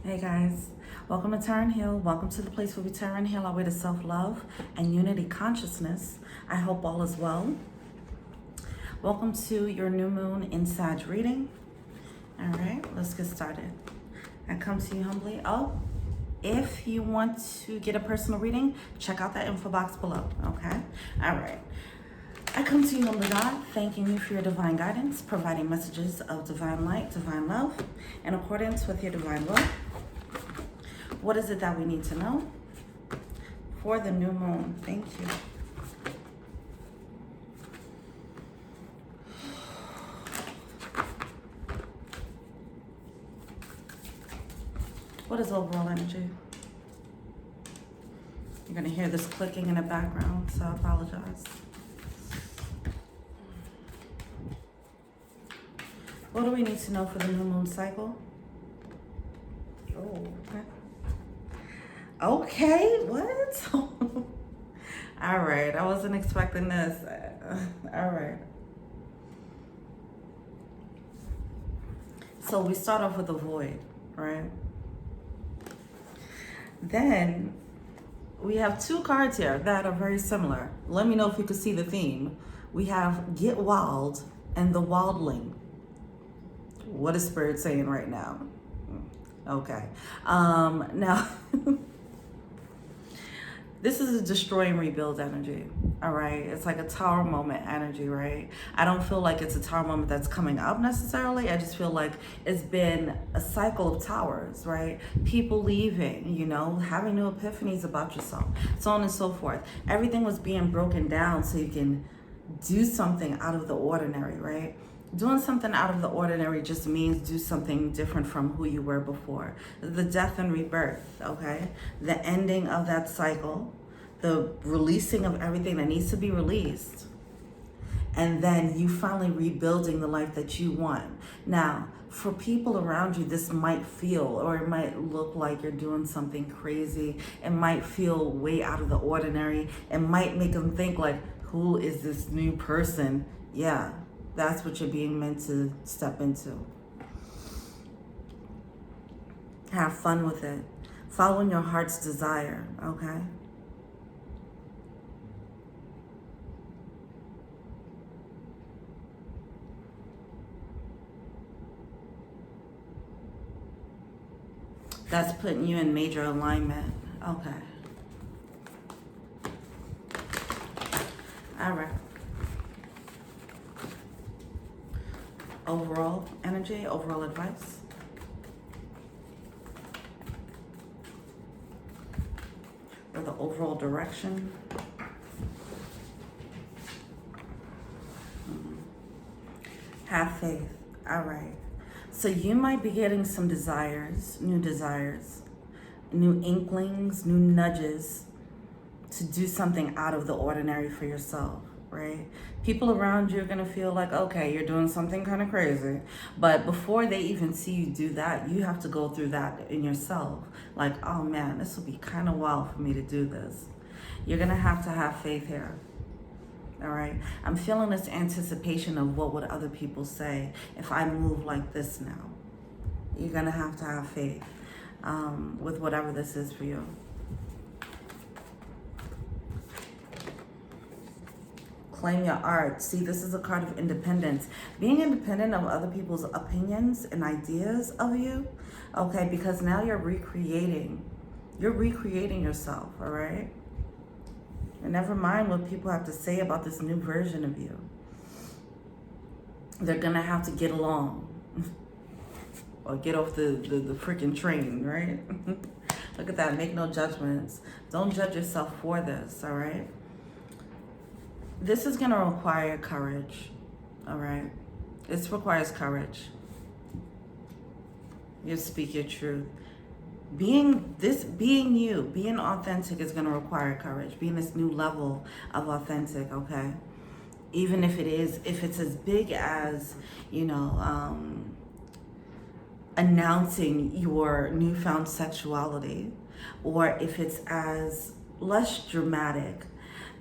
Hey guys, welcome to Turn Heal. Welcome to the place where we turn and heal our way to self-love and unity consciousness. I hope all is well. Welcome to your new moon in Sag reading. All right, let's get started. I come to you humbly. Oh, if you want to get a personal reading, check out that info box below, okay? All right. I come to you, humbly God, thanking you for your divine guidance, providing messages of divine light, divine love, in accordance with your divine will. What is it that we need to know for the new moon? Thank you. What is overall energy? You're going to hear this clicking in the background, so I apologize. What do we need to know for the new moon cycle? Oh, okay, what? All right, I wasn't expecting this. All right. So we start off with a void, right? Then we have two cards here that are very similar. Let me know if you can see the theme. We have Get Wild and the Wildling. What is Spirit saying right now? Okay. Now, this is a destroy and rebuild energy, all right? It's like a tower moment energy, right? I don't feel like it's a tower moment that's coming up necessarily. I just feel like it's been a cycle of towers, right? People leaving, you know, having new epiphanies about yourself, so on and so forth. Everything was being broken down so you can do something out of the ordinary, right? Doing something out of the ordinary just means do something different from who you were before. The death and rebirth, okay? The ending of that cycle, the releasing of everything that needs to be released, and then you finally rebuilding the life that you want. Now, for people around you, this might feel, or it might look like you're doing something crazy. It might feel way out of the ordinary. It might make them think like, who is this new person? Yeah. That's what you're being meant to step into. Have fun with it. Following your heart's desire, okay? That's putting you in major alignment, okay. All right. Overall energy, overall advice. Or the overall direction. Have faith. All right. So you might be getting some desires, new inklings, new nudges to do something out of the ordinary for yourself. Right? People around you are going to feel like, okay, you're doing something kind of crazy. But before they even see you do that, you have to go through that in yourself. Like, oh man, this will be kind of wild for me to do this. You're going to have faith here. All right? I'm feeling this anticipation of what would other people say if I move like this now. You're going to have faith with whatever this is for you. Claim your art. See, this is a card of independence. Being independent of other people's opinions and ideas of you, okay, because now you're recreating yourself, all right? And never mind what people have to say about this new version of you. They're gonna have to get along or get off the freaking train, right? Look at that, make no judgments. Don't judge yourself for this, all right? This is going to require courage, all right? This requires courage. You speak your truth. Being you, being authentic is going to require courage. Being this new level of authentic, okay? Even if it's as big as, you know, announcing your newfound sexuality, or if it's as less dramatic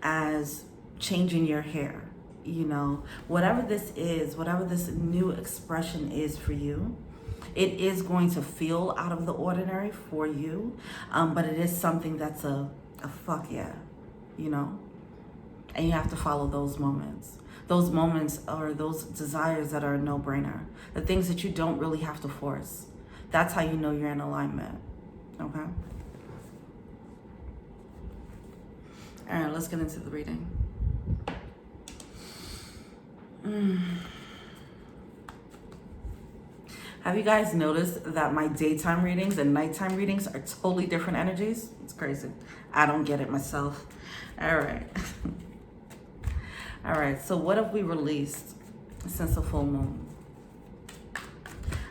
as changing your hair, you know, whatever this is, whatever this new expression is for you, It is going to feel out of the ordinary for you, but it is something that's a fuck yeah, you know? And you have to follow those moments. Those moments are those desires that are a no-brainer. The things that you don't really have to force. That's how you know you're in alignment, okay? All right, let's get into the reading. Have you guys noticed that my daytime readings and nighttime readings are totally different energies? It's crazy. I don't get it myself. All right. All right, so what have we released since the full moon?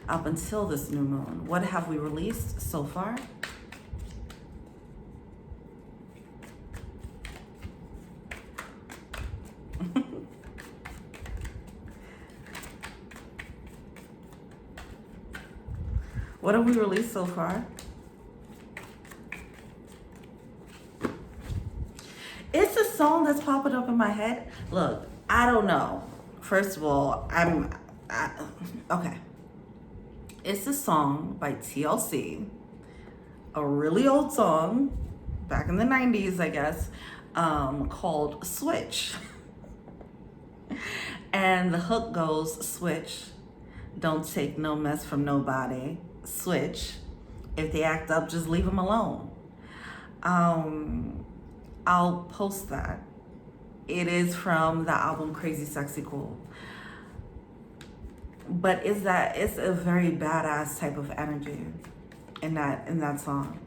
Up until this new moon, what have we released so far? What have we released so far? It's a song that's popping up in my head. Look, I don't know. First of all, okay. It's a song by TLC, a really old song, back in the 90s, I guess, called Switch. And the hook goes, switch, don't take no mess from nobody. Switch, if they act up, just leave them alone. I'll post that. It is from the album Crazy Sexy Cool. But it's a very badass type of energy in that song.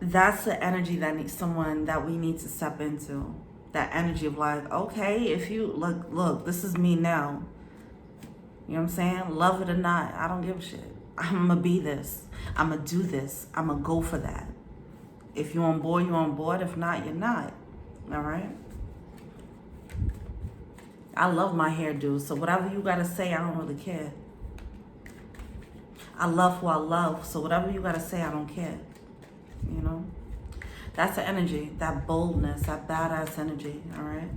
That's the energy that needs someone that we need to step into. That energy of like, okay, if you look, this is me now. You know what I'm saying? Love it or not, I don't give a shit. I'm gonna be this. I'm gonna do this. I'm gonna go for that. If you're on board, you're on board. If not, you're not. All right? I love my hairdo, so whatever you gotta say, I don't really care. I love who I love, so whatever you gotta say, I don't care. You know? That's the energy, that boldness, that badass energy, all right?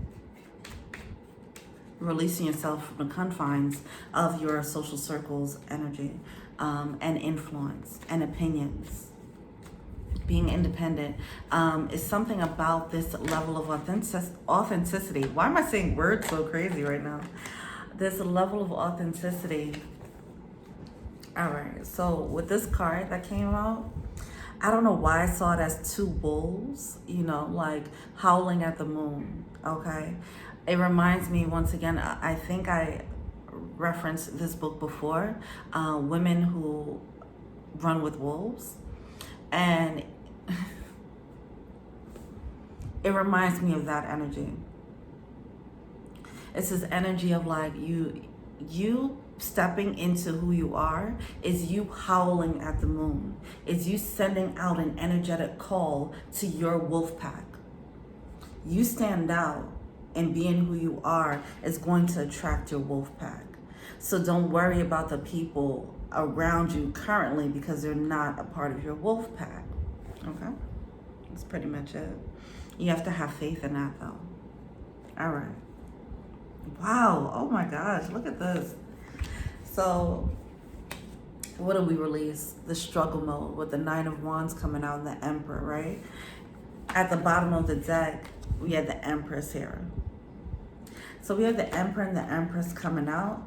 Releasing yourself from the confines of your social circle's energy, and influence and opinions. Being independent is something about this level of authenticity. Why am I saying words so crazy right now? There's a level of authenticity. All right, so with this card that came out, I don't know why I saw it as two wolves, you know, like howling at the moon, okay? It reminds me, once again, I think I referenced this book before, Women Who Run with Wolves. And it reminds me of that energy. It's this energy of like you stepping into who you are is you howling at the moon. Is you sending out an energetic call to your wolf pack. You stand out, and being who you are is going to attract your wolf pack. So don't worry about the people around you currently because they're not a part of your wolf pack. Okay? That's pretty much it. You have to have faith in that though. All right. Wow. Oh my gosh. Look at this. So what did we release? The struggle mode with the Nine of Wands coming out and the Emperor, right? At the bottom of the deck, we had the Empress here. So we have the Emperor and the Empress coming out.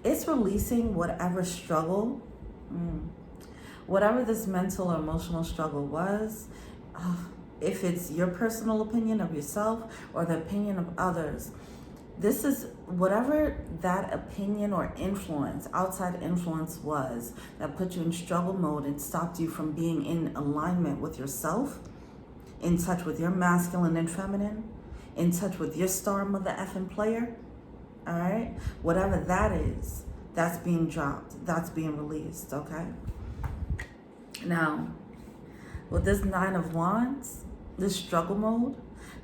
It's releasing whatever struggle, whatever this mental or emotional struggle was, if it's your personal opinion of yourself or the opinion of others, this is whatever that opinion or influence, outside influence was that put you in struggle mode and stopped you from being in alignment with yourself, in touch with your masculine and feminine, in touch with your star mother effing player, all right? Whatever that is, that's being dropped, that's being released, okay? Now, with this Nine of Wands, this struggle mode,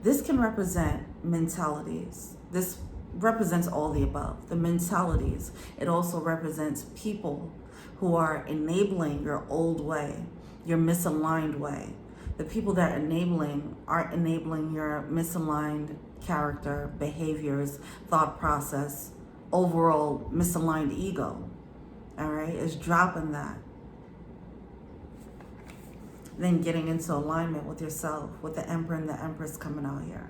this can represent mentalities. This represents all the above, the mentalities. It also represents people who are enabling your old way, your misaligned way. The people that are enabling your misaligned character, behaviors, thought process, overall misaligned ego. All right, it's dropping that. Then getting into alignment with yourself, with the Emperor and the Empress coming out here.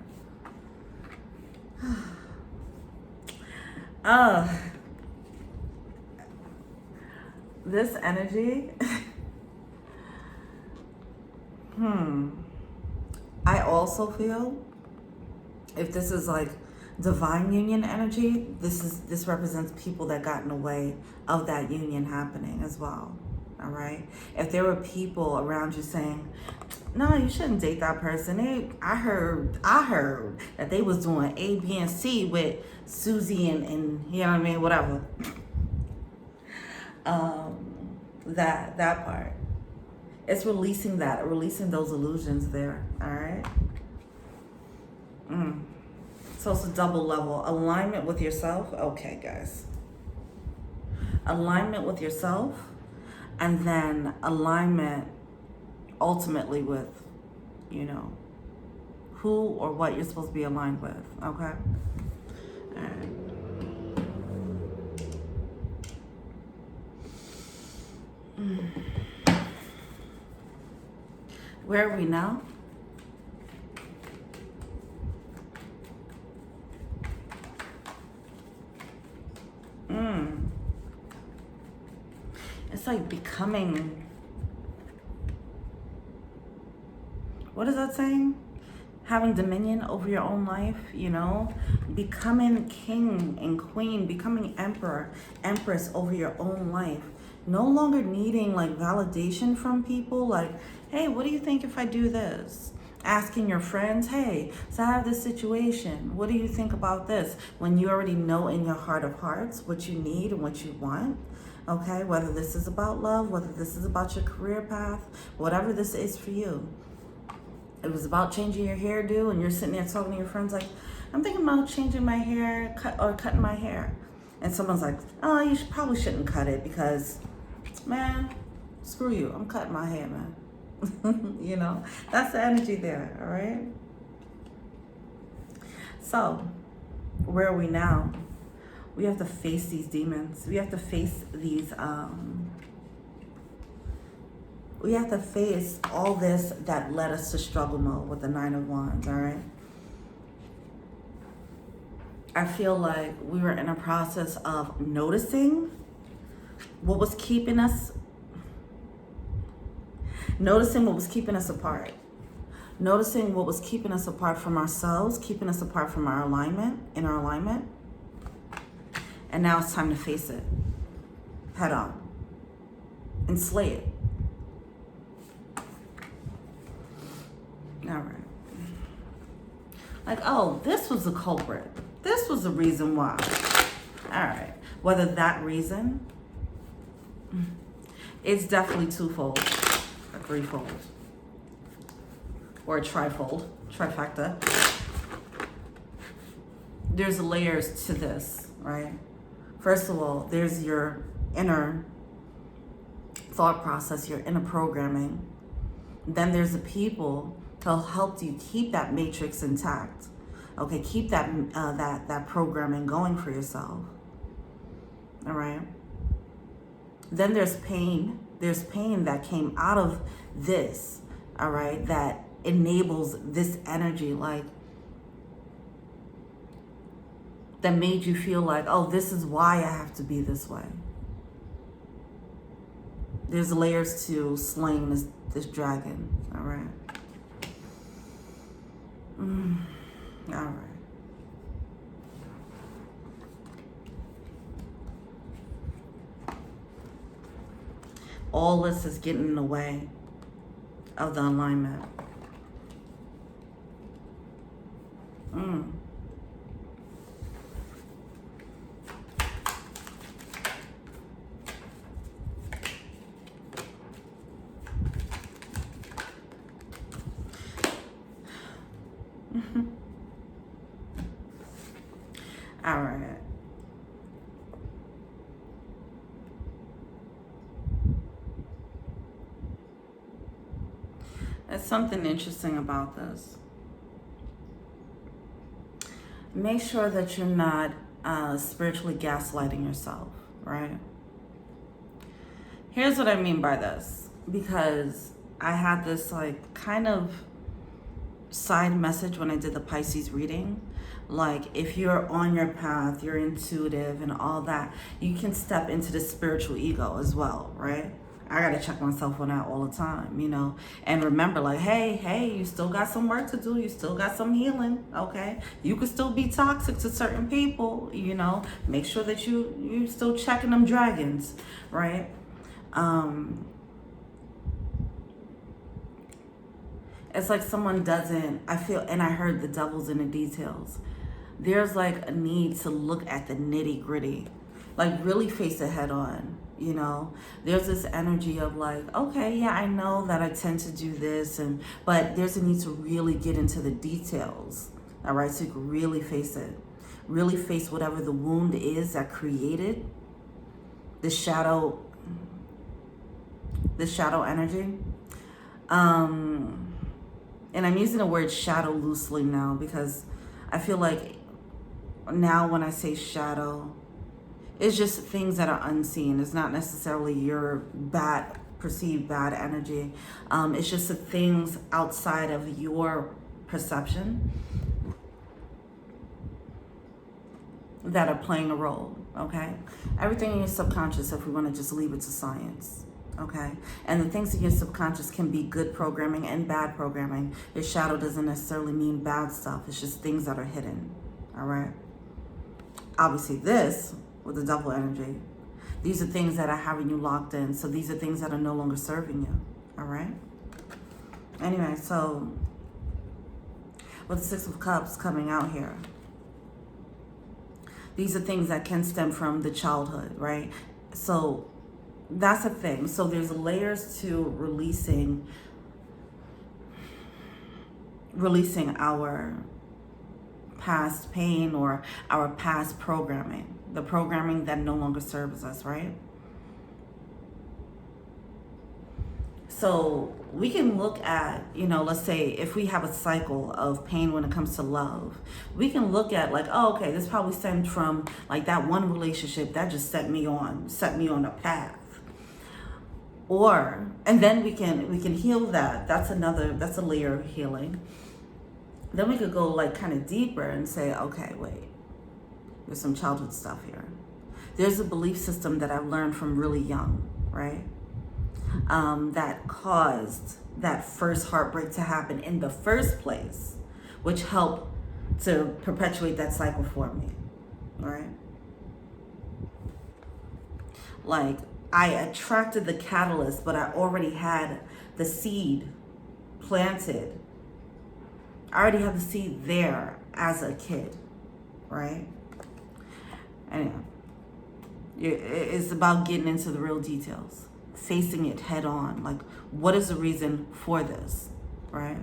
This energy, I also feel, if this is like divine union energy, this represents people that got in the way of that union happening as well. All right. If there were people around you saying, no, you shouldn't date that person. I heard that they was doing A, B, and C with Susie and you know what I mean, whatever. That part. It's releasing that, releasing those illusions there. All right. So it's a double level. Alignment with yourself. Okay, guys. Alignment with yourself, and then alignment ultimately with, you know, who or what you're supposed to be aligned with. Okay. All right. Where are we now? It's like becoming, what is that saying? Having dominion over your own life, you know? Becoming king and queen, becoming emperor, empress over your own life. No longer needing like validation from people, like, hey, what do you think if I do this? Asking your friends, hey, so I have this situation. What do you think about this? When you already know in your heart of hearts what you need and what you want. Okay, whether this is about love, whether this is about your career path, whatever this is for you. It was about changing your hairdo and you're sitting there talking to your friends like, I'm thinking about changing my hair or cutting my hair. And someone's like, oh, you probably shouldn't cut it because, man, screw you. I'm cutting my hair, man. You know, that's the energy there, all right? So, where are we now? We have to face these demons. We have to face these, we have to face all this that led us to struggle mode with the Nine of Wands, all right? I feel like we were in a process of noticing what was keeping us, apart. Noticing what was keeping us apart from ourselves, keeping us apart from our alignment, in our alignment. And now it's time to face it head on and slay it. All right. Like, oh, this was the culprit. This was the reason why. All right. Whether that reason, it's definitely twofold, or threefold, or a trifold, trifecta. There's layers to this, right? First of all, there's your inner thought process, your inner programming. Then there's the people who'll help you keep that matrix intact. Okay, keep that that programming going for yourself. All right. Then there's pain. There's pain that came out of this. All right, that enables this energy, like that made you feel like, oh, this is why I have to be this way. There's layers to slaying this dragon. All right. All right. All this is getting in the way of the alignment. All right. There's something interesting about this. make sure that you're not spiritually gaslighting yourself, right? Here's what I mean by this, because I had this like kind of side message when I did the Pisces reading. Like, if you're on your path, you're intuitive and all that, you can step into the spiritual ego as well, right? I gotta check myself on that all the time, you know, and remember, like, hey, you still got some work to do. You still got some healing, okay? You could still be toxic to certain people, you know. Make sure that you still checking them dragons, right? It's like someone doesn't, I feel, and I heard the devil's in the details. There's like a need to look at the nitty gritty, like really face it head on, you know. There's this energy of like, okay, yeah, I know that I tend to do this, but there's a need to really get into the details, all right? So you can really face it, really face whatever the wound is that created the shadow energy. And I'm using the word shadow loosely now because I feel like now when I say shadow, it's just things that are unseen. It's not necessarily your perceived bad energy. It's just the things outside of your perception that are playing a role, okay? Everything in your subconscious, if we want to just leave it to science. Okay, and the things in your subconscious can be good programming and bad programming. Your shadow doesn't necessarily mean bad stuff. It's just things that are hidden. All right. Obviously, this with the double energy, these are things that are having you locked in. So these are things that are no longer serving you. All right. Anyway, so with the Six of Cups coming out here, these are things that can stem from the childhood, right? So that's a thing. So there's layers to releasing our past pain or our past programming, the programming that no longer serves us, right? So we can look at, you know, let's say if we have a cycle of pain when it comes to love, we can look at like, oh, okay, this probably stemmed from like that one relationship that just set me on a path. And then we can heal that. That's a layer of healing. Then we could go like kind of deeper and say, okay, wait, there's some childhood stuff here. There's a belief system that I've learned from really young, right? That caused that first heartbreak to happen in the first place, which helped to perpetuate that cycle for me, right? Like, I attracted the catalyst, but I already had the seed planted. I already have the seed there as a kid, right? Anyway, it's about getting into the real details, facing it head on. Like, what is the reason for this, right?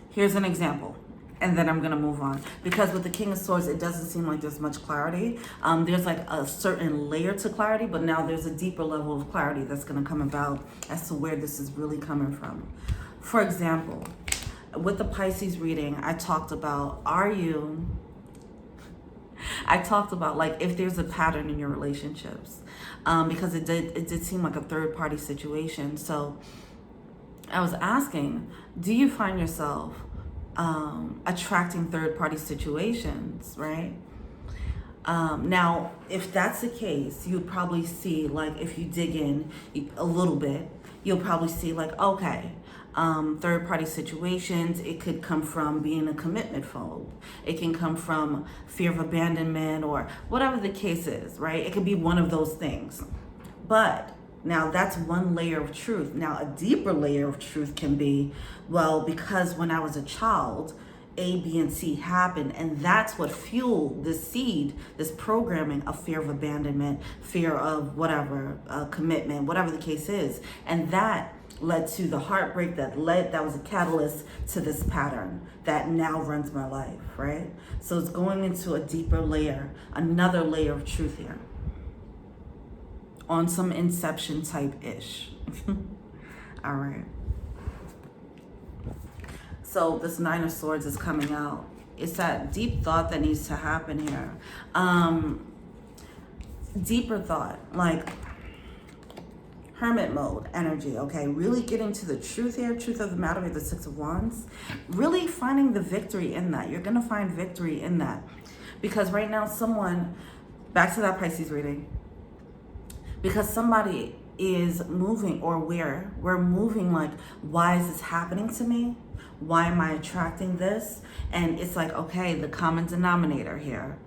Here's an example. And then I'm going to move on. Because with the King of Swords, it doesn't seem like there's much clarity. There's like a certain layer to clarity, but now there's a deeper level of clarity that's going to come about as to where this is really coming from. For example, with the Pisces reading, I talked about, like if there's a pattern in your relationships, because it did seem like a third party situation. So I was asking, do you find yourself attracting third-party situations, right? Now, if that's the case, you'd probably see, like, if you dig in a little bit, you'll probably see, like, okay, third-party situations, it could come from being a commitment phobe. It can come from fear of abandonment or whatever the case is, right? It could be one of those things. But now that's one layer of truth. Now a deeper layer of truth can be, well, because when I was a child, A, B, and C happened, and that's what fueled this seed, this programming of fear of abandonment, fear of whatever, commitment, whatever the case is. And that led to the heartbreak that was a catalyst to this pattern that now runs my life, right? So it's going into a deeper layer, another layer of truth here. On some Inception type-ish. All right. So this Nine of Swords is coming out. It's that deep thought that needs to happen here. Deeper thought, like hermit mode energy, okay? Really getting to the truth here, truth of the matter with the Six of Wands. Really finding the victory in that. You're gonna find victory in that. Because right now someone, back to that Pisces reading, because somebody is moving, or we're moving like, why is this happening to me? Why am I attracting this? And it's like, okay, the common denominator here.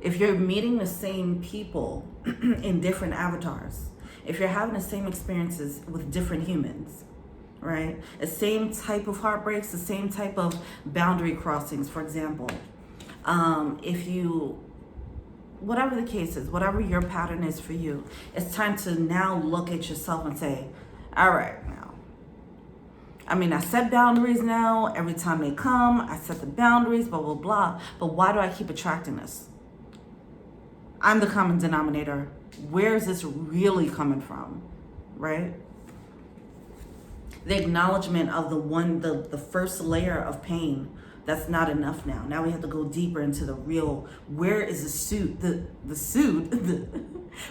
If you're meeting the same people in different avatars, if you're having the same experiences with different humans, right? The same type of heartbreaks, the same type of boundary crossings, for example. If you, whatever the case is, whatever your pattern is for you, it's time to now look at yourself and say, all right, now, I mean, I set boundaries now. Every time they come, I set the boundaries, blah, blah, blah. But why do I keep attracting this? I'm the common denominator. Where is this really coming from, right? The acknowledgement of the first layer of pain, that's not enough now. Now we have to go deeper into the real, where is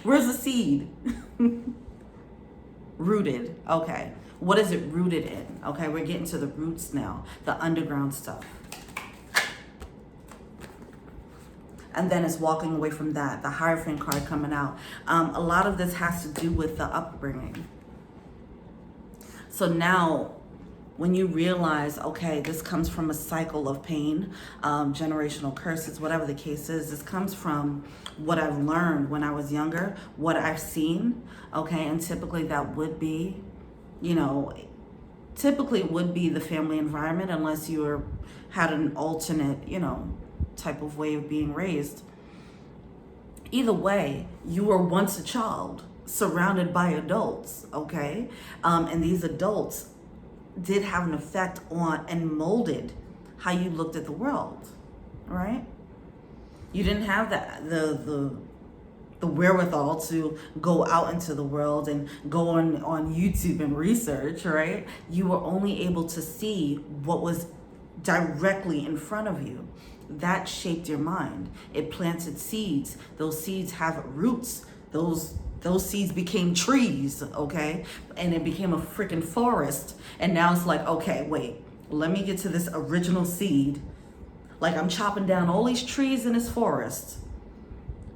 where's the seed? Rooted, okay. What is it rooted in? Okay, we're getting to the roots now, the underground stuff. And then it's walking away from that, the Hierophant card coming out. A lot of this has to do with the upbringing. So now, when you realize, okay, this comes from a cycle of pain, generational curses, whatever the case is, this comes from what I've learned when I was younger, what I've seen, okay, and typically that would be, you know, typically would be the family environment, unless you had an alternate, you know, type of way of being raised. Either way, you were once a child surrounded by adults, okay? And these adults did have an effect on and molded how you looked at the world, right? You didn't have the wherewithal to go out into the world and go on YouTube and research, right? You were only able to see what was directly in front of you. That shaped your mind. It planted seeds. Those seeds have roots. Those seeds became trees, okay? And it became a freaking forest. And now it's like, okay, wait, let me get to this original seed. Like, I'm chopping down all these trees in this forest,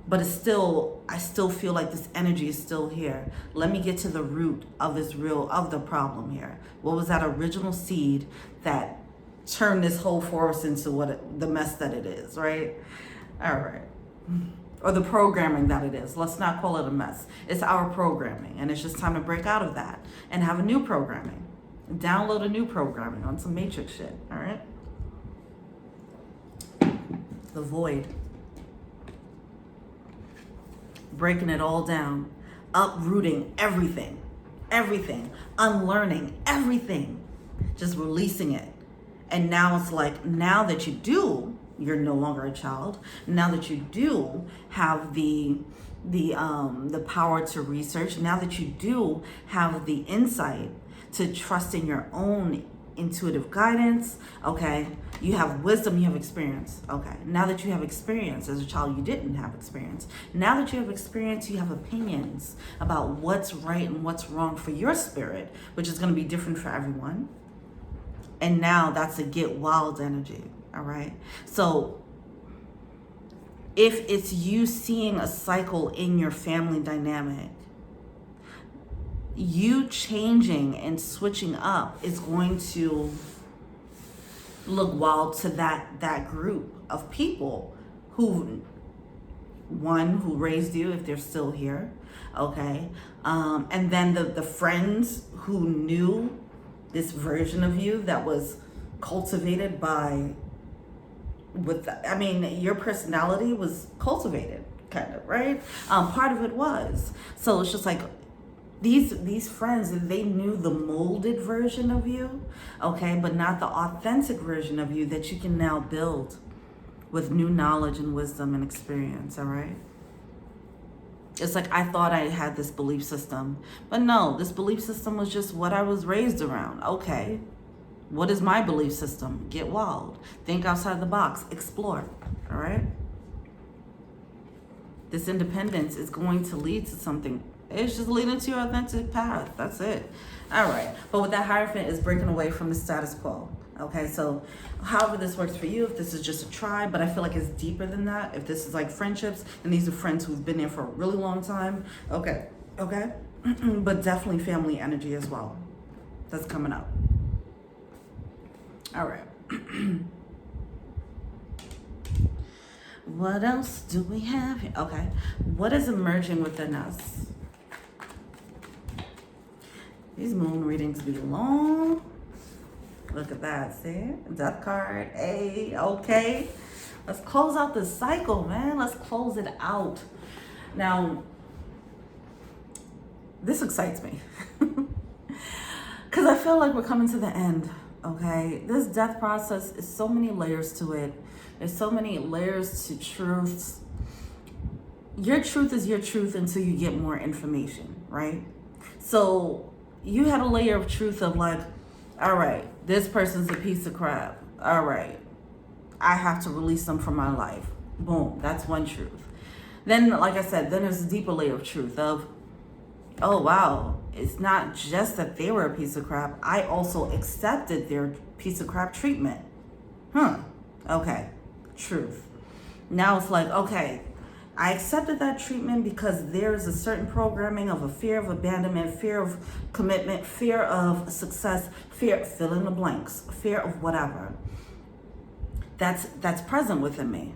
but it's still, I still feel like this energy is still here. Let me get to the root of the problem here. What was that original seed that turn this whole forest into the mess that it is, right? All right. Or the programming that it is. Let's not call it a mess. It's our programming, and it's just time to break out of that and have a new programming. Download a new programming on some matrix shit, all right? The void. Breaking it all down. Uprooting everything. Everything. Unlearning everything. Just releasing it. And now it's like, now that you do, you're no longer a child. Now that you do have the power to research, now that you do have the insight to trust in your own intuitive guidance, okay, you have wisdom, you have experience, okay. Now that you have experience, as a child you didn't have experience. Now that you have experience, you have opinions about what's right and what's wrong for your spirit, which is going to be different for everyone. And now that's a get wild energy, all right? So if it's you seeing a cycle in your family dynamic, you changing and switching up is going to look wild to that group of people who raised you, if they're still here, okay? And then the friends who knew this version of you that was cultivated your personality was cultivated, kind of, right? Part of it was. So it's just like, these friends, they knew the molded version of you, okay, but not the authentic version of you that you can now build with new knowledge and wisdom and experience, all right? It's like, I thought I had this belief system, but no, this belief system was just what I was raised around. Okay, What is my belief system? Get wild. Think outside the box. Explore. All right? This independence is going to lead to something. It's just leading to your authentic path. That's it. All right. But with that Hierophant is breaking away from the status quo. Okay, so however this works for you, if this is just a tribe, but I feel like it's deeper than that. If this is like friendships, and these are friends who've been there for a really long time. Okay. But definitely family energy as well. That's coming up. All right. What else do we have here? Okay. What is emerging within us? These moon readings be long. Look at that. See? Death card. Hey, okay. Let's close out this cycle, man. Let's close it out. Now, this excites me. Because I feel like we're coming to the end, okay? This death process is so many layers to it. There's so many layers to truths. Your truth is your truth until you get more information, right? So you had a layer of truth of like, all right, this person's a piece of crap. All right, I have to release them from my life. Boom, that's one truth. Then, like I said, then there's a deeper layer of truth of, oh wow, it's not just that they were a piece of crap. I also accepted their piece of crap treatment. Okay, truth. Now it's like, okay, I accepted that treatment because there's a certain programming of a fear of abandonment, fear of commitment, fear of success, fear, fill in the blanks, fear of whatever. That's present within me.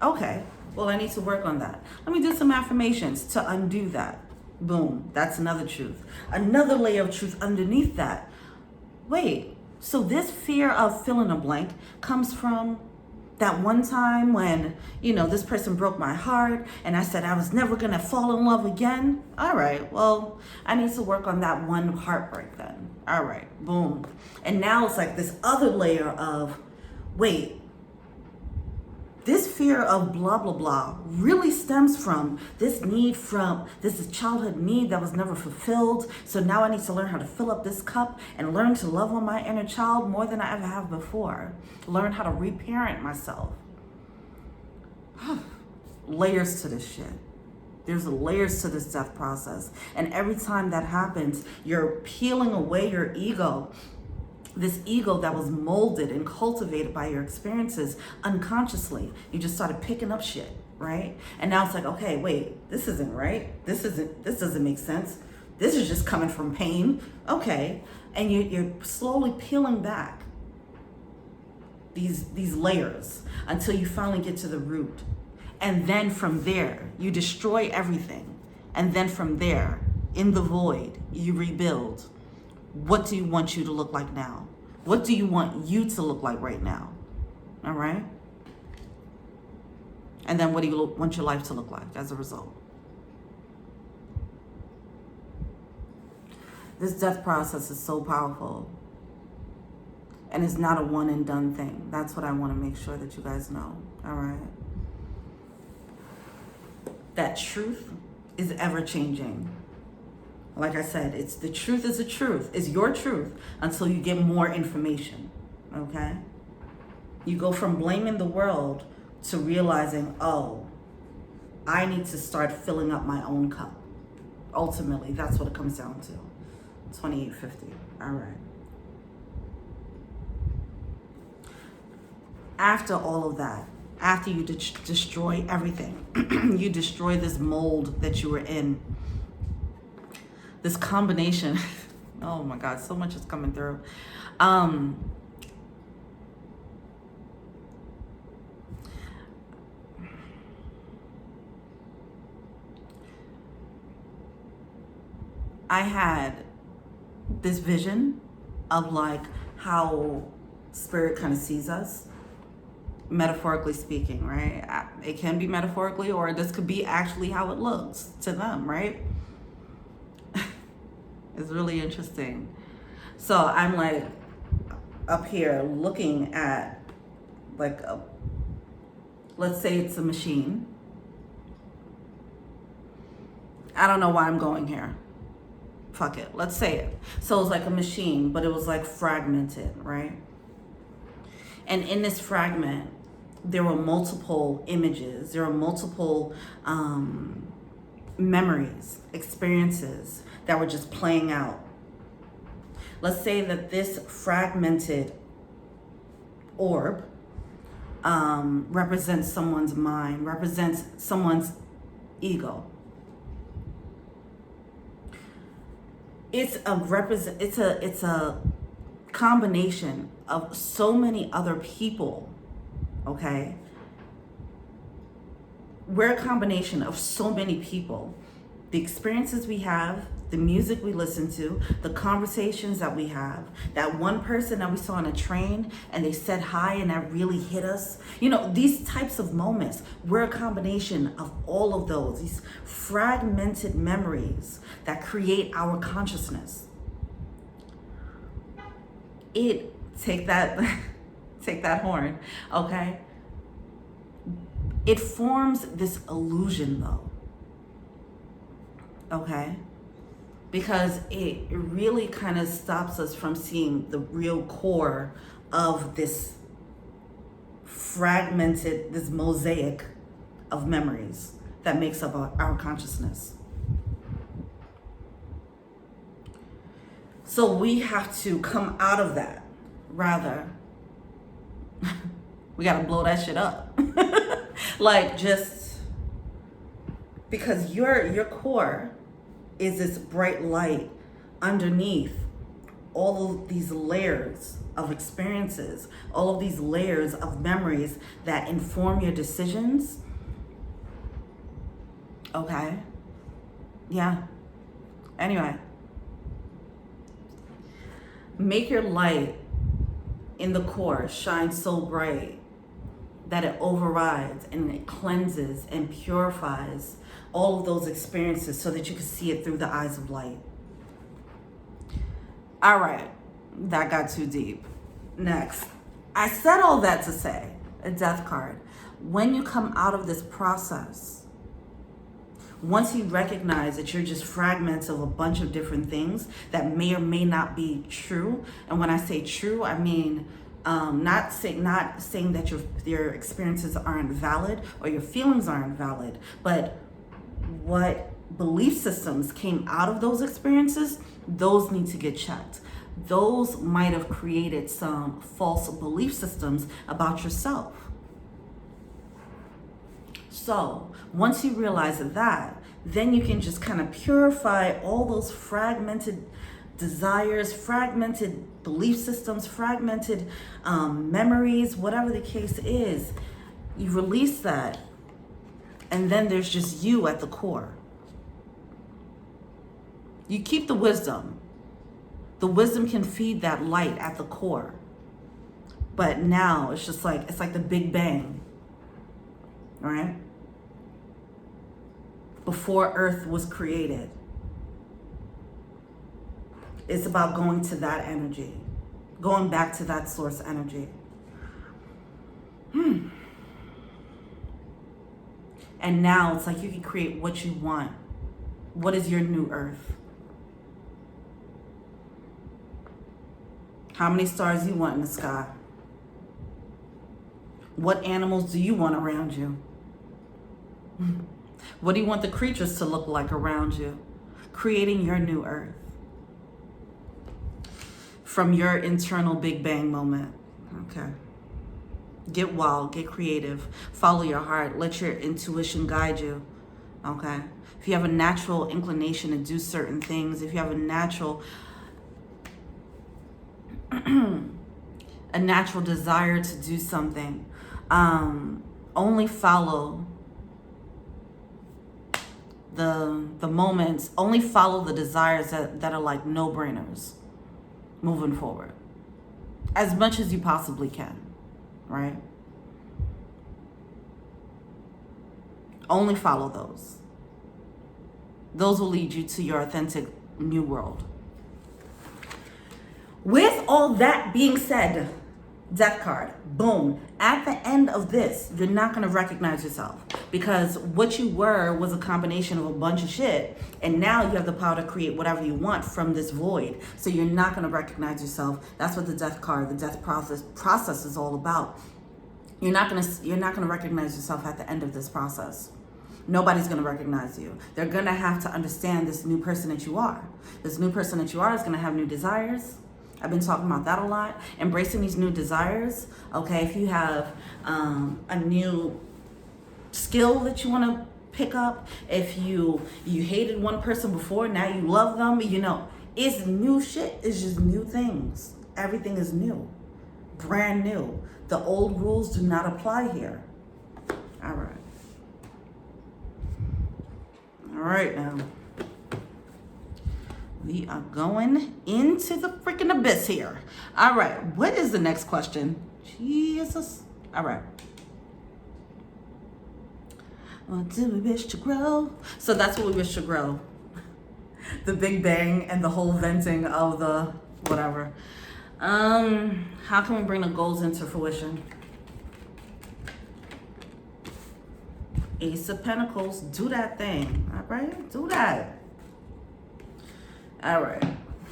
Okay, well, I need to work on that. Let me do some affirmations to undo that. Boom, that's another truth. Another layer of truth underneath that. Wait, so this fear of fill in a blank comes from that one time when, you know, this person broke my heart and I said I was never gonna fall in love again. All right, well, I need to work on that one heartbreak then. All right, boom. And now it's like this other layer of, wait, this fear of blah, blah, blah really stems from this childhood need that was never fulfilled. So now I need to learn how to fill up this cup and learn to love on my inner child more than I ever have before. Learn how to reparent myself. Layers to this shit. There's layers to this death process. And every time that happens, you're peeling away your ego. This ego that was molded and cultivated by your experiences unconsciously. You just started picking up shit, right? And now it's like, okay, wait, this isn't right. This doesn't make sense. This is just coming from pain. Okay. And you're slowly peeling back these layers until you finally get to the root. And then from there, you destroy everything. And then from there, in the void, you rebuild. What do you want you to look like now? What do you want you to look like right now? All right? And then what do you want your life to look like as a result? This death process is so powerful. And it's not a one and done thing. That's what I want to make sure that you guys know. All right? That truth is ever changing. Like I said, it's the truth is the truth. It's your truth until you get more information, okay? You go from blaming the world to realizing, oh, I need to start filling up my own cup. Ultimately, that's what it comes down to. 2850, all right. After all of that, after you destroy everything, you destroy this mold that you were in, this combination, oh my God, so much is coming through. I had this vision of like how spirit kind of sees us, metaphorically speaking, right? It can be metaphorically, or this could be actually how it looks to them, right? It's really interesting. So I'm like up here looking at like let's say it's a machine. I don't know why I'm going here, Fuck it, let's say it. So it was like a machine, but it was like fragmented, right? And in this fragment, there were multiple images, there were multiple memories, experiences that were just playing out. Let's say that this fragmented orb represents someone's mind, represents someone's ego. It's a combination of so many other people, okay? We're a combination of so many people. The experiences we have, the music we listen to, the conversations that we have, that one person that we saw on a train and they said hi and that really hit us. You know, these types of moments, we're a combination of all of those, these fragmented memories that create our consciousness. Take that horn, okay? It forms this illusion though, okay? Because it really kind of stops us from seeing the real core of this fragmented, this mosaic of memories that makes up our consciousness. So we have to come out of that. Rather, we gotta blow that shit up. Like, just because your core is this bright light underneath all of these layers of experiences, all of these layers of memories that inform your decisions. Okay. Yeah. Anyway, make your light in the core shine so bright that it overrides and it cleanses and purifies all of those experiences so that you can see it through the eyes of light. All right, that got too deep. Next, I said all that to say, a death card. When you come out of this process, once you recognize that you're just fragments of a bunch of different things that may or may not be true, and when I say true, I mean not saying that your experiences aren't valid or your feelings aren't valid, but what belief systems came out of those experiences, those need to get checked. Those might have created some false belief systems about yourself. So once you realize that, then you can just kind of purify all those fragmented desires, fragmented belief systems, fragmented memories, whatever the case is. You release that, and then there's just you at the core. You keep the wisdom. The wisdom can feed that light at the core. But now it's just like, it's like the Big Bang, right? Before Earth was created. It's about going to that energy, going back to that source energy. And now it's like you can create what you want. What is your new Earth? How many stars you want in the sky? What animals do you want around you? What do you want the creatures to look like around you? Creating your new Earth. From your internal Big Bang moment. Okay. Get wild, get creative, follow your heart, let your intuition guide you. Okay. If you have a natural inclination to do certain things, if you have a natural desire to do something, only follow the moments, only follow the desires that are like no-brainers moving forward. As much as you possibly can, right? Only follow those. Those will lead you to your authentic new world. With all that being said, death card, boom. At the end of this, you're not going to recognize yourself because what you were was a combination of a bunch of shit, and now you have the power to create whatever you want from this void. So you're not going to recognize yourself. That's what the death card, the death process is all about. You're not going to recognize yourself at the end of this process. Nobody's going to recognize you. They're going to have to understand this new person that you are. This new person that you are is going to have new desires. I've been talking about that a lot. Embracing these new desires. Okay, if you have a new skill that you want to pick up, if you hated one person before, now you love them, you know, it's new shit. It's just new things. Everything is new. Brand new. The old rules do not apply here. All right. All right, now. We are going into the freaking abyss here. All right, what is the next question? Jesus. All right. What do we wish to grow? So that's what we wish to grow. The Big Bang and the whole venting of the whatever. How can we bring the goals into fruition? Ace of Pentacles, do that thing, all right? Do that. All right,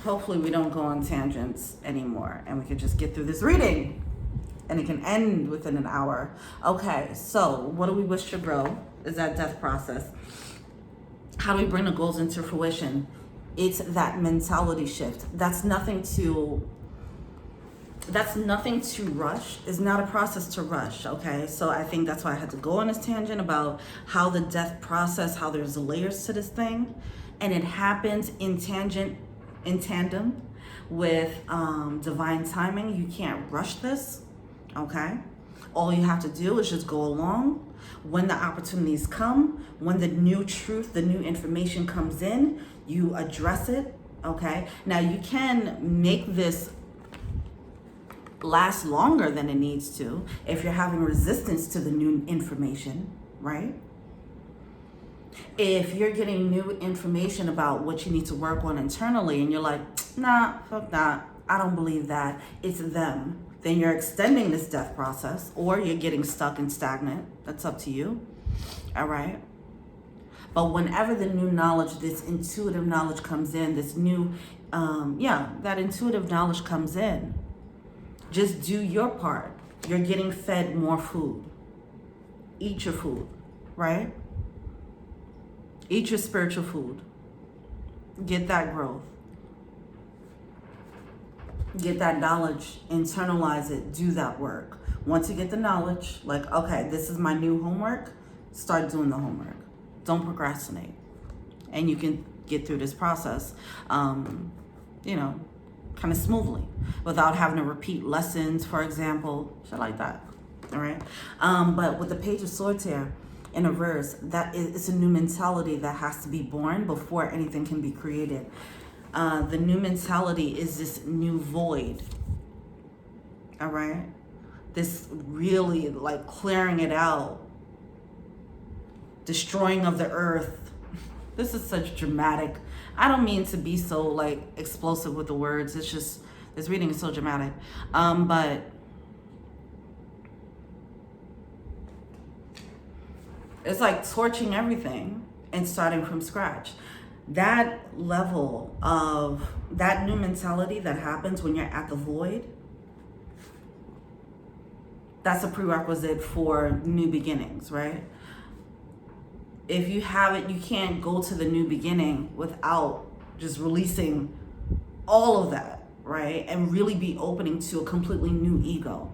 hopefully we don't go on tangents anymore and we can just get through this reading and it can end within an hour. Okay, so what do we wish to grow is that death process. How do we bring the goals into fruition? It's that mentality shift. That's nothing to rush. It's not a process to rush, okay? So I think that's why I had to go on this tangent about how the death process, how there's layers to this thing. And it happens in tandem with divine timing. You can't rush this, okay? All you have to do is just go along. When the opportunities come, when the new truth, the new information comes in, you address it, okay? Now you can make this last longer than it needs to if you're having resistance to the new information, right? If you're getting new information about what you need to work on internally and you're like, nah, fuck that, I don't believe that, it's them, then you're extending this death process, or you're getting stuck and stagnant. That's up to you, all right? But whenever the new knowledge, this intuitive knowledge comes in, this new, that intuitive knowledge comes in, just do your part. You're getting fed more food. Eat your food, right? Eat your spiritual food. Get that growth. Get that knowledge. Internalize it. Do that work. Once you get the knowledge, like, okay, this is my new homework, start doing the homework. Don't procrastinate. And you can get through this process, kind of smoothly without having to repeat lessons, for example, shit like that. All right. But with the Page of Swords here, in reverse, it's a new mentality that has to be born before anything can be created. The new mentality is this new void. All right, this really like clearing it out, destroying of the earth. This is such dramatic. I don't mean to be so like explosive with the words. It's just this reading is so dramatic. But it's like torching everything and starting from scratch. That level of that new mentality that happens when you're at the void, that's a prerequisite for new beginnings, right? If you have it, you can't go to the new beginning without just releasing all of that, right? And really be opening to a completely new ego.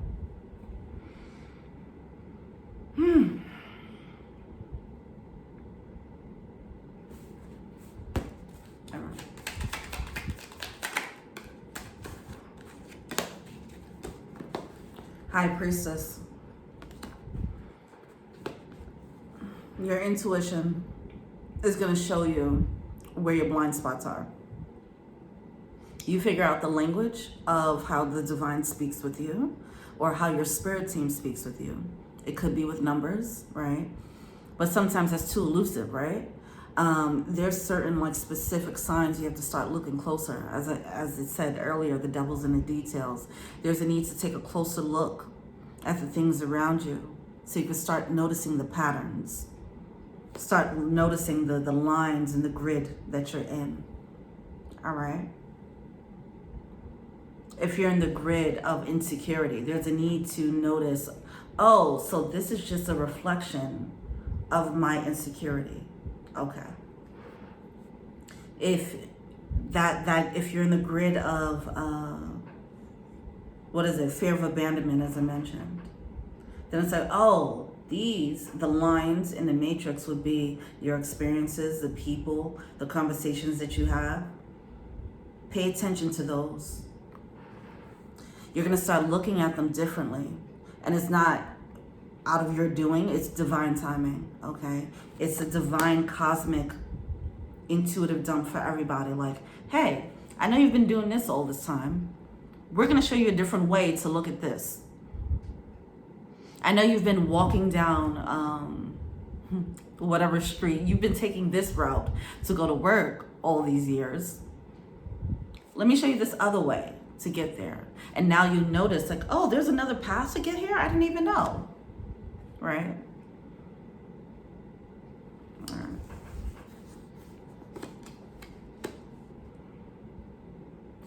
High Priestess. Your intuition is going to show you where your blind spots are. You figure out the language of how the divine speaks with you, or how your spirit team speaks with you. It could be with numbers, right? But sometimes that's too elusive, right? There's certain like specific signs you have to start looking closer. As it said earlier, the devil's in the details. There's a need to take a closer look at the things around you so you can start noticing the patterns, Start noticing the lines and the grid that you're in. All right? If you're in the grid of insecurity, there's a need to notice, oh, so this is just a reflection of my insecurity. Okay. If if you're in the grid of fear of abandonment, as I mentioned, then it's like, oh, the lines in the matrix would be your experiences, the people, the conversations that you have. Pay attention to those. You're going to start looking at them differently. And it's not out of your doing, it's divine timing, okay? It's a divine, cosmic, intuitive dump for everybody. Like, hey, I know you've been doing this all this time. We're going to show you a different way to look at this. I know you've been walking down whatever street. You've been taking this route to go to work all these years. Let me show you this other way to get there. And now you notice, like, oh, there's another path to get here? I didn't even know. Right? All right.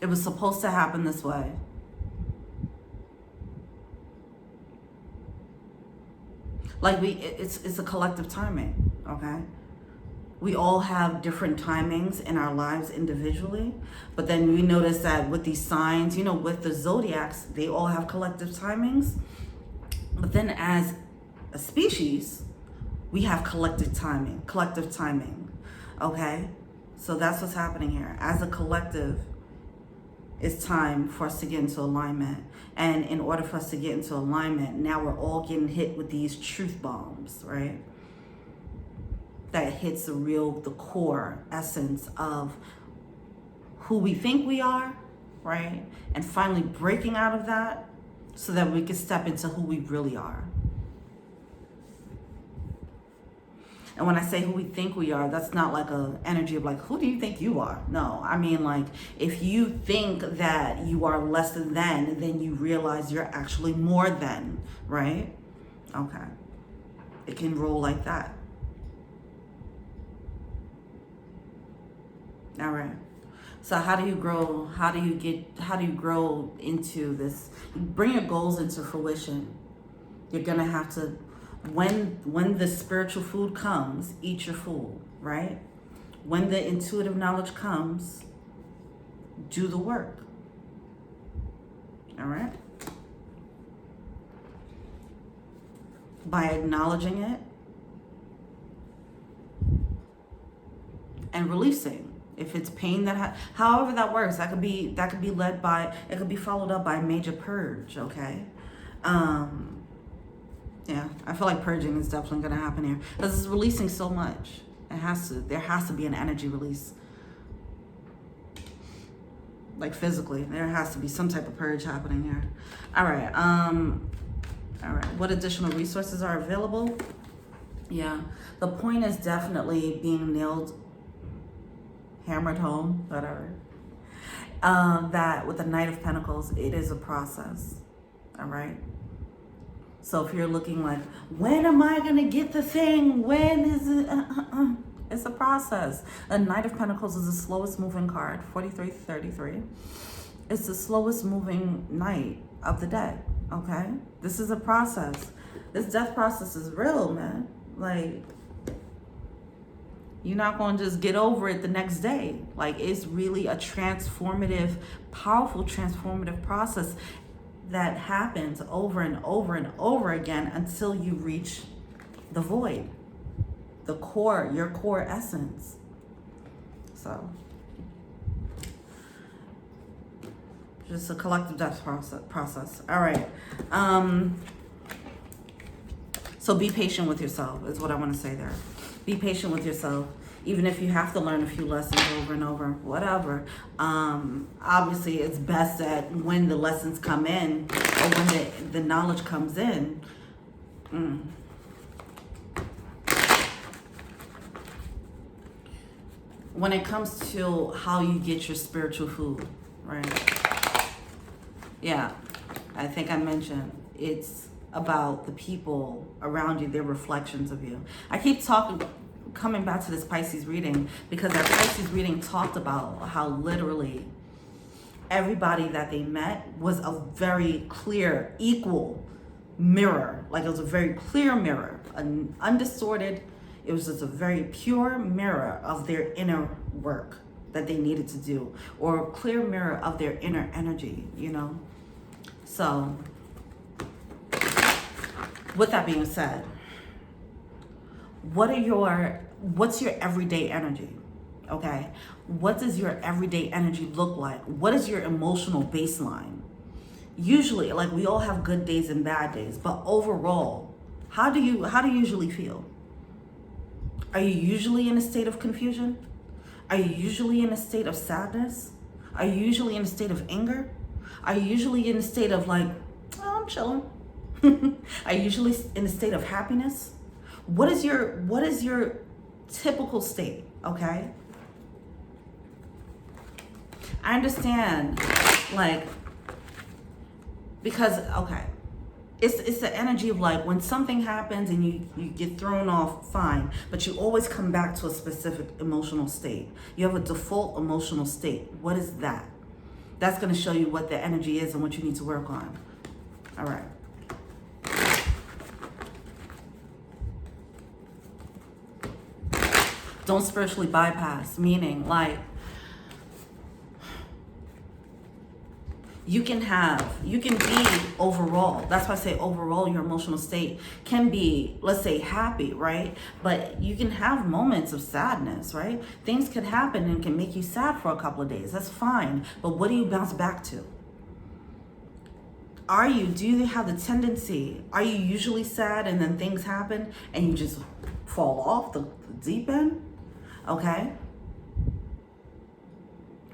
It was supposed to happen this way. Like it's a collective timing, okay? We all have different timings in our lives individually, but then we notice that with these signs, you know, with the zodiacs, they all have collective timings. But then as a species, we have collective timing, okay? So that's what's happening here. As a collective, it's time for us to get into alignment. And in order for us to get into alignment, now we're all getting hit with these truth bombs, right? That hits the core essence of who we think we are, right? And finally breaking out of that so that we can step into who we really are. And when I say who we think we are, that's not like a energy of like, who do you think you are? No, I mean like, if you think that you are less than, then you realize you're actually more than, right? Okay. It can roll like that. All right. So how do you grow? How do you grow into this? Bring your goals into fruition. You're going to have to, when the spiritual food comes, eat your food, right? When the intuitive knowledge comes, do the work. All right? By acknowledging it and releasing. If it's pain however that works, that could be led by, it could be followed up by a major purge, okay? Yeah, I feel like purging is definitely going to happen here because it's releasing so much. There has to be an energy release. Like physically, there has to be some type of purge happening here. All right. All right. What additional resources are available? Yeah, the point is definitely being nailed, hammered home, whatever. That with the Knight of Pentacles, it is a process. All right. So if you're looking like, when am I going to get the thing? When is it? It's a process. A Knight of Pentacles is the slowest moving card, 4333. It's the slowest moving knight of the deck, okay? This is a process. This death process is real, man. Like, you're not going to just get over it the next day. Like, it's really a transformative, powerful transformative process that happens over and over and over again until you reach the void, the core, your core essence. So, just a collective death process. All right. So be patient with yourself is what I want to say there. Be patient with yourself. Even if you have to learn a few lessons over and over, whatever. Obviously, it's best that when the lessons come in, or when the knowledge comes in, when it comes to how you get your spiritual food, right? Yeah, I think I mentioned it's about the people around you, their reflections of you. I keep talking coming back to this Pisces reading because that Pisces reading talked about how literally everybody that they met was a very clear, equal mirror. Like it was a very clear mirror, an undistorted, it was just a very pure mirror of their inner work that they needed to do, or a clear mirror of their inner energy, you know? So, with that being said, what's your everyday energy? Okay, what does your everyday energy look like? What is your emotional baseline? Usually, like, we all have good days and bad days, but overall, how do you usually feel? Are you usually in a state of confusion? Are you usually in a state of sadness? Are you usually in a state of anger? Are you usually in a state of like, oh, I'm chilling? Are you usually in a state of happiness? What is your typical state, okay? I understand, like, because, okay, it's the energy of like when something happens and you get thrown off, fine, but you always come back to a specific emotional state. You have a default emotional state. What is that? That's going to show you what the energy is and what you need to work on. All right. Don't spiritually bypass, meaning like you can be overall, that's why I say overall your emotional state can be, let's say, happy, right? But you can have moments of sadness, right? Things could happen and can make you sad for a couple of days. That's fine. But what do you bounce back to? Do you have the tendency, are you usually sad and then things happen and you just fall off the deep end? Okay?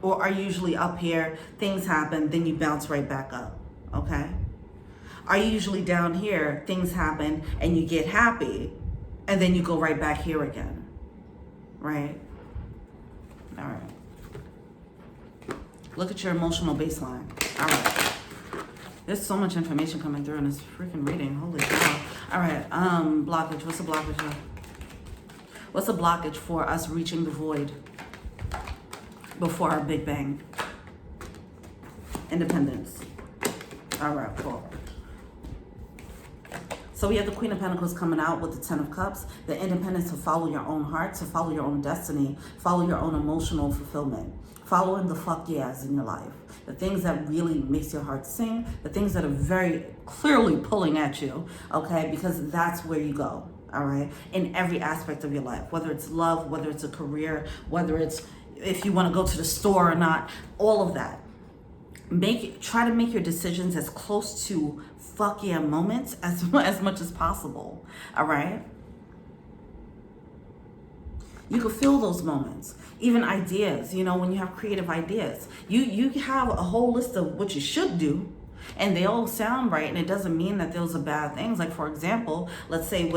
Or are you usually up here, things happen, then you bounce right back up, okay? Are you usually down here, things happen, and you get happy, and then you go right back here again, right? All right. Look at your emotional baseline. All right. There's so much information coming through in this freaking reading. Holy cow. All right, blockage. What's a blockage here? What's a blockage for us reaching the void before our Big Bang? Independence. All right, cool. So we have the Queen of Pentacles coming out with the Ten of Cups, the independence to follow your own heart, to follow your own destiny, follow your own emotional fulfillment, following the fuck yeahs in your life, the things that really makes your heart sing, the things that are very clearly pulling at you, okay, because that's where you go, all right, in every aspect of your life, whether it's love, whether it's a career, whether it's if you want to go to the store or not, all of that. Try to make your decisions as close to fuck yeah moments as much as possible, all right? You can feel those moments, even ideas, you know, when you have creative ideas. You have a whole list of what you should do, and they all sound right, and it doesn't mean that those are bad things. Like, for example, let's say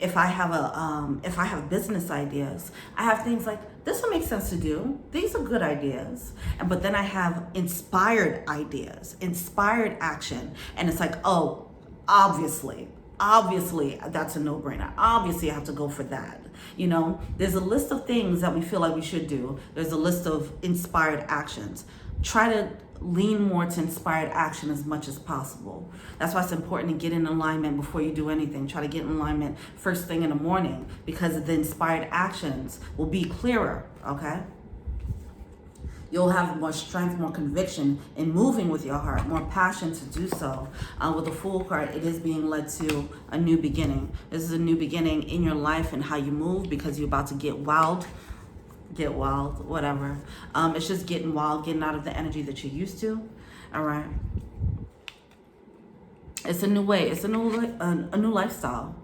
if I have business ideas, I have things like, this will make sense to do. These are good ideas. But then I have inspired ideas, inspired action. And it's like, oh, obviously that's a no-brainer. Obviously I have to go for that. You know, there's a list of things that we feel like we should do. There's a list of inspired actions. Try to lean more to inspired action as much as possible. That's why it's important to get in alignment before you do anything. Try to get in alignment first thing in the morning, because the inspired actions will be clearer, okay? You'll have more strength, more conviction in moving with your heart, more passion to do so. With the Fool card, it is being led to a new beginning. This is a new beginning in your life and how you move, because you're about to get wild, whatever. It's just getting wild, getting out of the energy that you're used to. All right. It's a new way. It's a new lifestyle.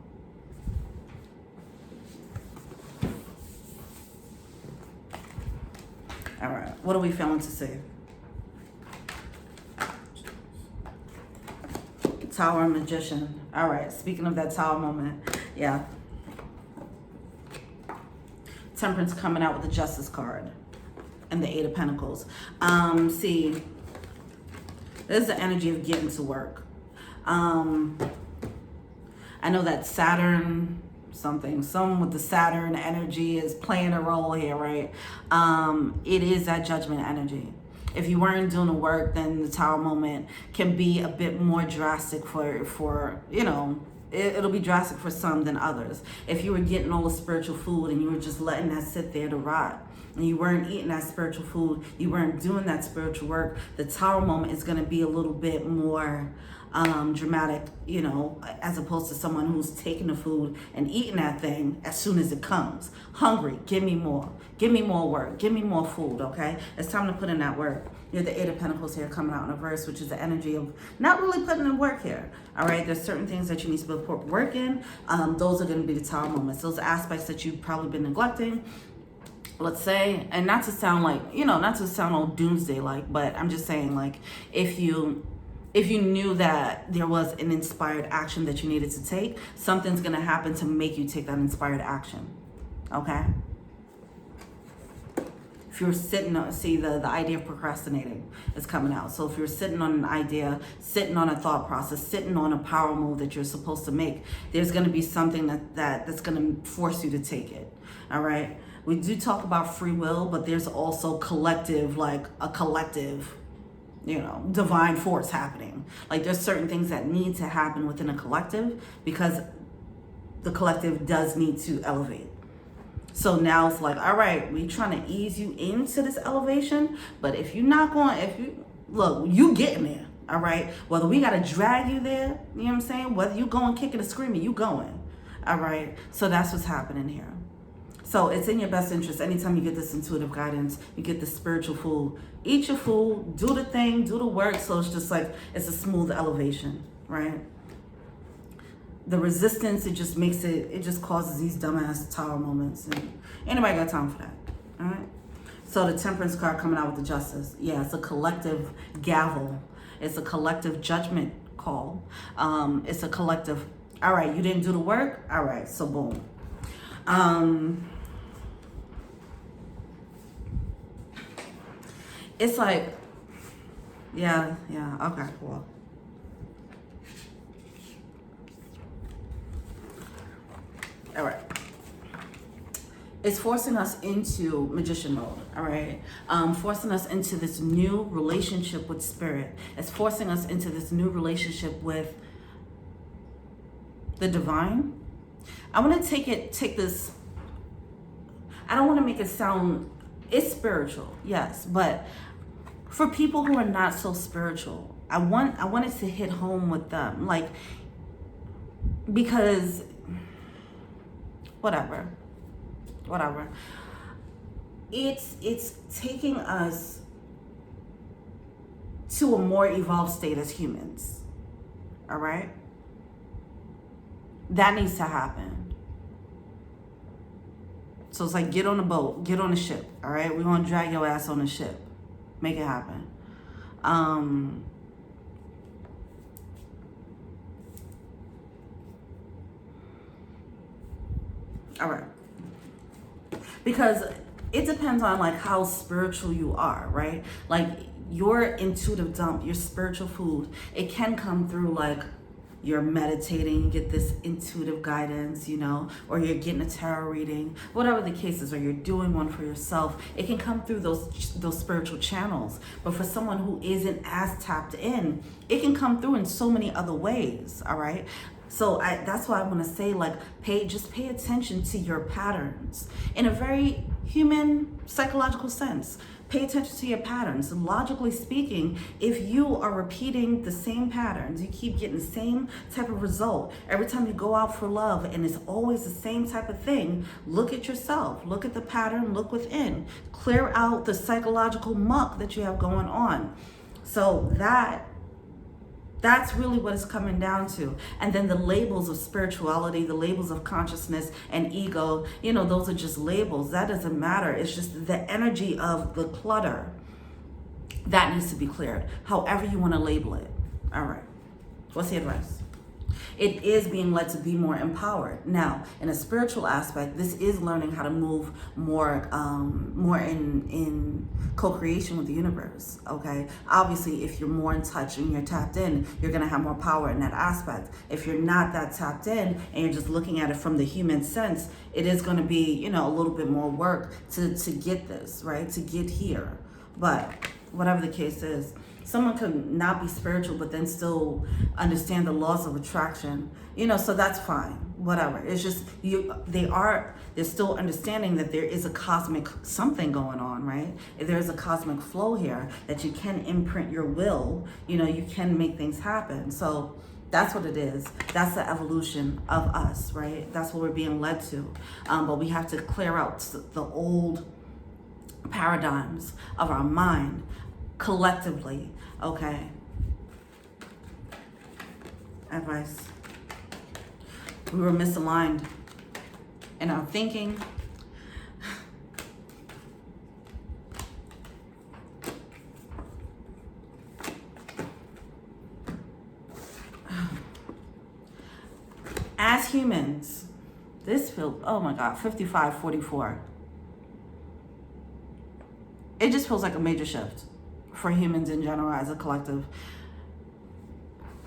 All right. What are we failing to see? Tower and Magician. All right. Speaking of that Tower moment, yeah. Temperance coming out with the Justice card and the Eight of Pentacles. See, there's the energy of getting to work. I know that Saturn Some with the Saturn energy is playing a role here, right? It is that judgment energy. If you weren't doing the work, then the Tower moment can be a bit more drastic for you know, it'll be drastic for some than others. If you were getting all the spiritual food and you were just letting that sit there to rot, and you weren't eating that spiritual food, you weren't doing that spiritual work, the Tower moment is going to be a little bit more dramatic, you know, as opposed to someone who's taking the food and eating that thing as soon as it comes. Hungry, give me more work, give me more food, okay? It's time to put in that work. You have the Eight of Pentacles here coming out in a verse, which is the energy of not really putting in work here, all right? There's certain things that you need to put work in. Those are going to be the Tower moments. Those aspects that you've probably been neglecting, let's say, and not to sound like, you know, not to sound all doomsday-like, but I'm just saying, like, if you knew that there was an inspired action that you needed to take, something's going to happen to make you take that inspired action, okay? If you're sitting on, see, the idea of procrastinating is coming out. So if you're sitting on an idea, sitting on a thought process, sitting on a power move that you're supposed to make, there's going to be something that's going to force you to take it, all right? We do talk about free will, but there's also collective, like a collective, you know, divine force happening. Like there's certain things that need to happen within a collective because the collective does need to elevate. So now it's like, all right, we trying to ease you into this elevation, but if you're not going, look, you getting there, all right? Whether we got to drag you there, you know what I'm saying? Whether you going kicking or screaming, you going, all right? So that's what's happening here. So it's in your best interest. Anytime you get this intuitive guidance, you get the spiritual food, eat your food, do the thing, do the work. So it's just like, it's a smooth elevation, right? The resistance, it just makes it just causes these dumbass Tower moments. And anybody got time for that, all right? So the Temperance card coming out with the Justice. Yeah, it's a collective gavel. It's a collective judgment call. It's a collective, all right, you didn't do the work? All right, so boom. It's like, yeah, okay, well. All right. It's forcing us into magician mode, all right? Forcing us into this new relationship with spirit. It's forcing us into this new relationship with the divine. I want to take this, I don't want to make it sound, it's spiritual, yes, but for people who are not so spiritual, I wanted to hit home with them, like, because whatever. It's taking us to a more evolved state as humans, all right? That needs to happen. So it's like, get on a boat, get on a ship, all right? We're gonna drag your ass on a ship. Make it happen. All right. Because it depends on like how spiritual you are, right? Like your intuitive dump, your spiritual food, it can come through like you're meditating, you get this intuitive guidance, you know, or you're getting a tarot reading, whatever the case is, or you're doing one for yourself. It can come through those spiritual channels. But for someone who isn't as tapped in, it can come through in so many other ways, all right? So that's why I want to say, like, just pay attention to your patterns in a very human, psychological sense. Pay attention to your patterns. Logically speaking, if you are repeating the same patterns, you keep getting the same type of result every time you go out for love, and it's always the same type of thing, look at yourself. Look at the pattern. Look within. Clear out the psychological muck that you have going on. So that's really what it's coming down to. And then the labels of spirituality, the labels of consciousness and ego, you know, those are just labels. That doesn't matter. It's just the energy of the clutter that needs to be cleared, however you want to label it. All right. What's the advice? It is being led to be more empowered. Now, in a spiritual aspect, this is learning how to move more, more in co-creation with the universe. Okay, obviously, if you're more in touch and you're tapped in, you're gonna have more power in that aspect. If you're not that tapped in and you're just looking at it from the human sense, it is going to be, you know, a little bit more work to get this right, to get here. But whatever the case is, someone could not be spiritual but then still understand the laws of attraction, you know, so that's fine, whatever. It's just they're still understanding that there is a cosmic something going on, right? There's a cosmic flow here that you can imprint your will, you know, you can make things happen. So that's what it is. That's the evolution of us, right? That's what we're being led to. But we have to clear out the old paradigms of our mind collectively, okay? Advice. We were misaligned in our thinking. As humans, this feels, oh my God, 55-44. It just feels like a major shift for humans in general as a collective.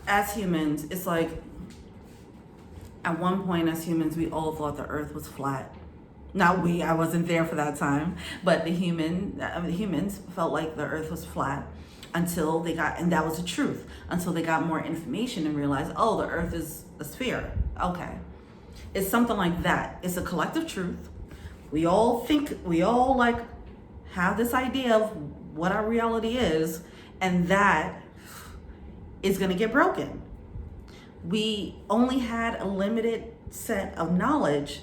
As humans, it's like at one point as humans, we all thought the earth was flat. Not we, I wasn't there for that time, but the humans felt like the earth was flat until they got, and that was the truth, until they got more information and realized, oh, the earth is a sphere. Okay. It's something like that. It's a collective truth. We all like have this idea of what our reality is, and that is going to get broken. We only had a limited set of knowledge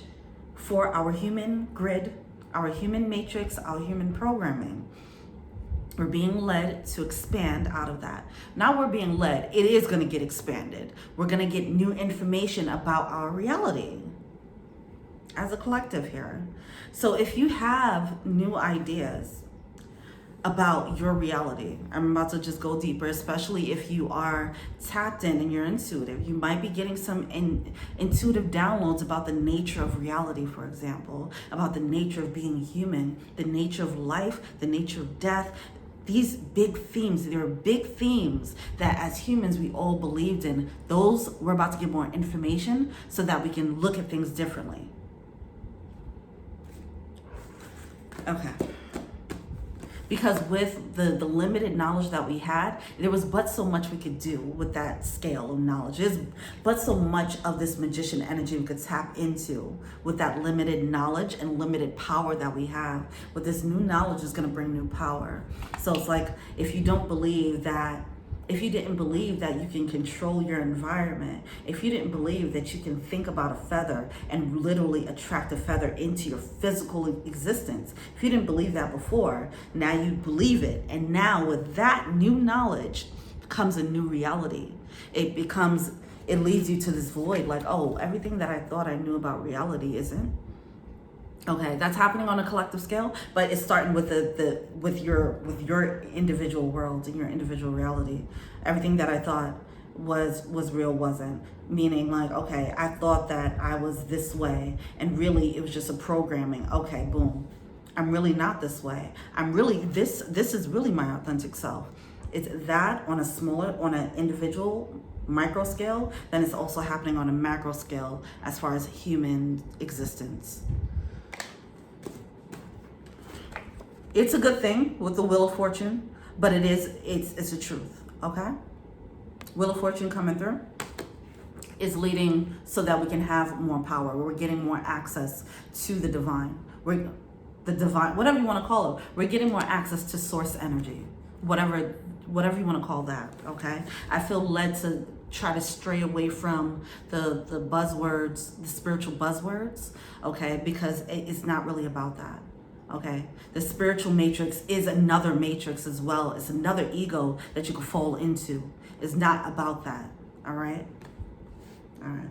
for our human grid, our human matrix, our human programming. We're being led to expand out of that. Now we're being led, it is going to get expanded. We're going to get new information about our reality as a collective here. So if you have new ideas about your reality, I'm about to just go deeper, especially if you are tapped in and you're intuitive. You might be getting some intuitive downloads about the nature of reality, for example, about the nature of being human, the nature of life, the nature of death. These big themes, there are big themes that as humans we all believed in. Those, we're about to get more information so that we can look at things differently. Okay. Because with the limited knowledge that we had, there was but so much we could do with that scale of knowledge. There's but so much of this magician energy we could tap into with that limited knowledge and limited power that we have. But this new knowledge is going to bring new power. So it's like, if you didn't believe that you can control your environment, if you didn't believe that you can think about a feather and literally attract a feather into your physical existence, if you didn't believe that before, now you believe it. And now with that new knowledge comes a new reality. It leads you to this void, like, oh, everything that I thought I knew about reality isn't. Okay, that's happening on a collective scale, but it's starting with with your individual world and your individual reality. Everything that I thought was real wasn't. Meaning, like, okay, I thought that I was this way, and really it was just a programming. Okay, boom, I'm really not this way. I'm really this is really my authentic self. It's that on an individual micro scale, then it's also happening on a macro scale as far as human existence. It's a good thing with the Wheel of Fortune, but it's a truth, okay? Wheel of Fortune coming through is leading so that we can have more power. We're getting more access to the divine. The divine, whatever you want to call it. We're getting more access to source energy, whatever you want to call that, okay? I feel led to try to stray away from the buzzwords, the spiritual buzzwords, okay? Because it's not really about that. Okay, the spiritual matrix is another matrix as well. It's another ego that you can fall into. It's not about that. All right. All right.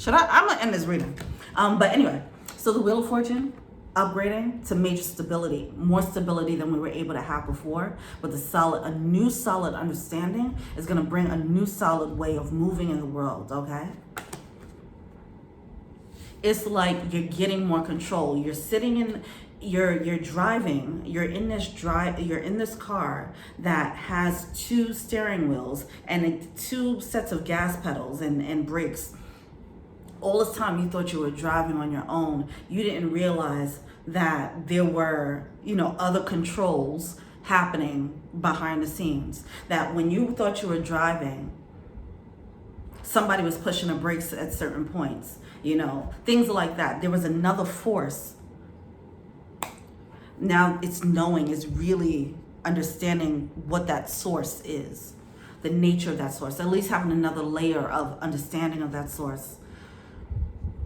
I'm gonna end this reading. But anyway, so the Wheel of Fortune upgrading to major stability, more stability than we were able to have before. With a new solid understanding is going to bring a new solid way of moving in the world, okay? It's like you're getting more control. You're sitting in, you're driving, you're in this car that has 2 steering wheels and 2 sets of gas pedals and brakes. All this time you thought you were driving on your own. You didn't realize that there were, other controls happening behind the scenes. That when you thought you were driving, somebody was pushing the brakes at certain points. Things like that. There was another force. Now it's knowing, is really understanding what that source is, the nature of that source, at least having another layer of understanding of that source.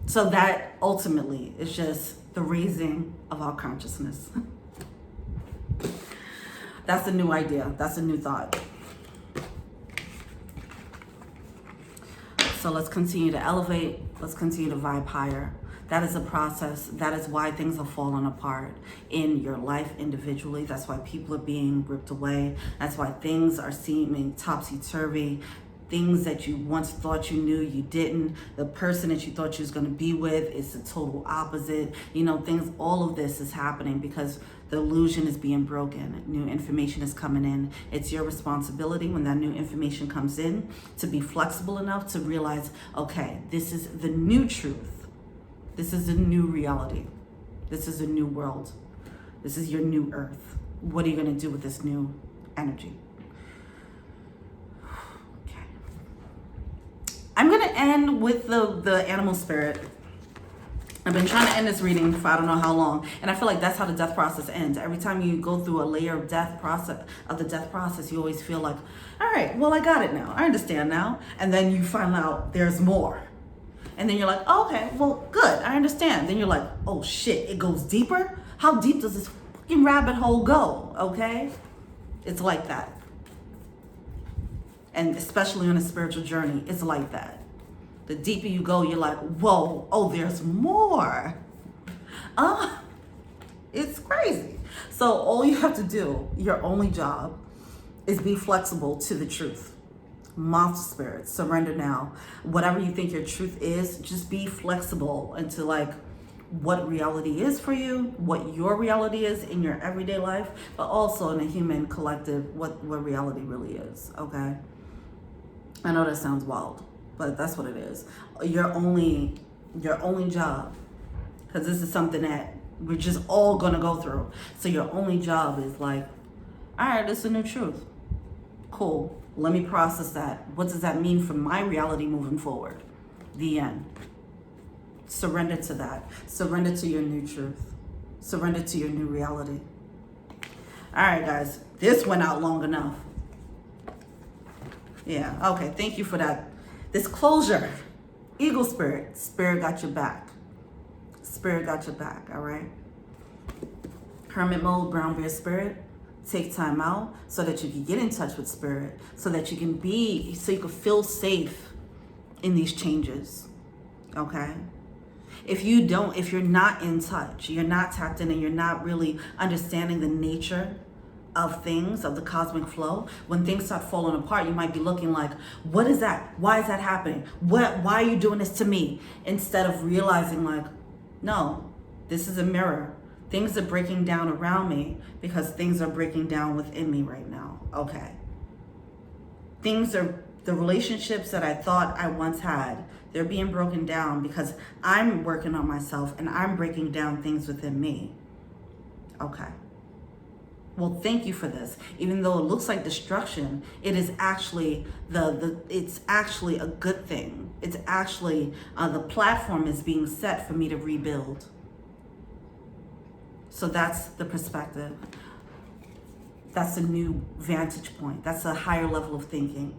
So that ultimately is just the raising of our consciousness. That's a new idea. That's a new thought. So let's continue to elevate. Let's continue to vibe higher. That is a process. That is why things have fallen apart in your life individually. That's why people are being ripped away. That's why things are seeming topsy-turvy. Things that you once thought you knew, you didn't. The person that you thought you was going to be with is the total opposite. All of this is happening because the illusion is being broken. New information is coming in. It's your responsibility when that new information comes in to be flexible enough to realize, okay, this is the new truth. This is a new reality. This is a new world. This is your new earth. What are you going to do with this new energy? I'm going to end with the animal spirit. I've been trying to end this reading for I don't know how long. And I feel like that's how the death process ends. Every time you go through a layer of the death process, you always feel like, all right, well, I got it now. I understand now. And then you find out there's more. And then you're like, oh, okay, well, good. I understand. Then you're like, oh, shit, it goes deeper? How deep does this fucking rabbit hole go? Okay? It's like that. And especially on a spiritual journey, it's like that. The deeper you go, you're like, whoa, oh, there's more. It's crazy. So all you have to do, your only job, is be flexible to the truth. Moth spirit, surrender now. Whatever you think your truth is, just be flexible into what reality is for you, what your reality is in your everyday life, but also in a human collective, what reality really is, okay? I know that sounds wild, but that's what it is. Your only job, because this is something that we're just all gonna go through. So your only job is all right, this is a new truth. Cool, let me process that. What does that mean for my reality moving forward? The end. Surrender to that. Surrender to your new truth. Surrender to your new reality. All right, guys, this went out long enough. Yeah, okay, thank you for that. This closure. Eagle spirit. Spirit got your back. Spirit got your back, all right? Hermit mode, brown bear spirit. Take time out so that you can get in touch with spirit, so that you can feel safe in these changes, okay? If you're not in touch, you're not tapped in, and you're not really understanding the nature of things, of the cosmic flow, when things start falling apart, you might be looking like, what is that? Why is that happening? Why are you doing this to me? Instead of realizing no, this is a mirror. Things are breaking down around me because things are breaking down within me right now. Okay. The relationships that I thought I once had, they're being broken down because I'm working on myself and I'm breaking down things within me. Okay. Well, thank you for this. Even though it looks like destruction, it is actually it's actually a good thing. It's actually the platform is being set for me to rebuild. So that's the perspective. That's a new vantage point. That's a higher level of thinking.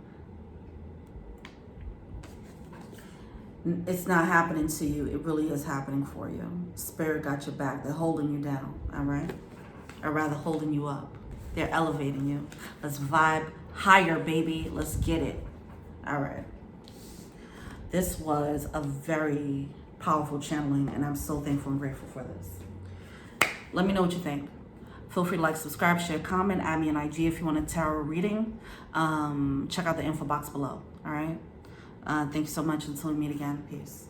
It's not happening to you. It really is happening for you. Spirit got your back. They're holding you down, all right? Or rather holding you up. They're elevating you. Let's vibe higher, baby. Let's get it. All right. This was a very powerful channeling, and I'm so thankful and grateful for this. Let me know what you think. Feel free to like, subscribe, share, comment, add me an IG if you want a tarot reading. Check out the info box below. All right. Thank you so much. Until we meet again. Peace.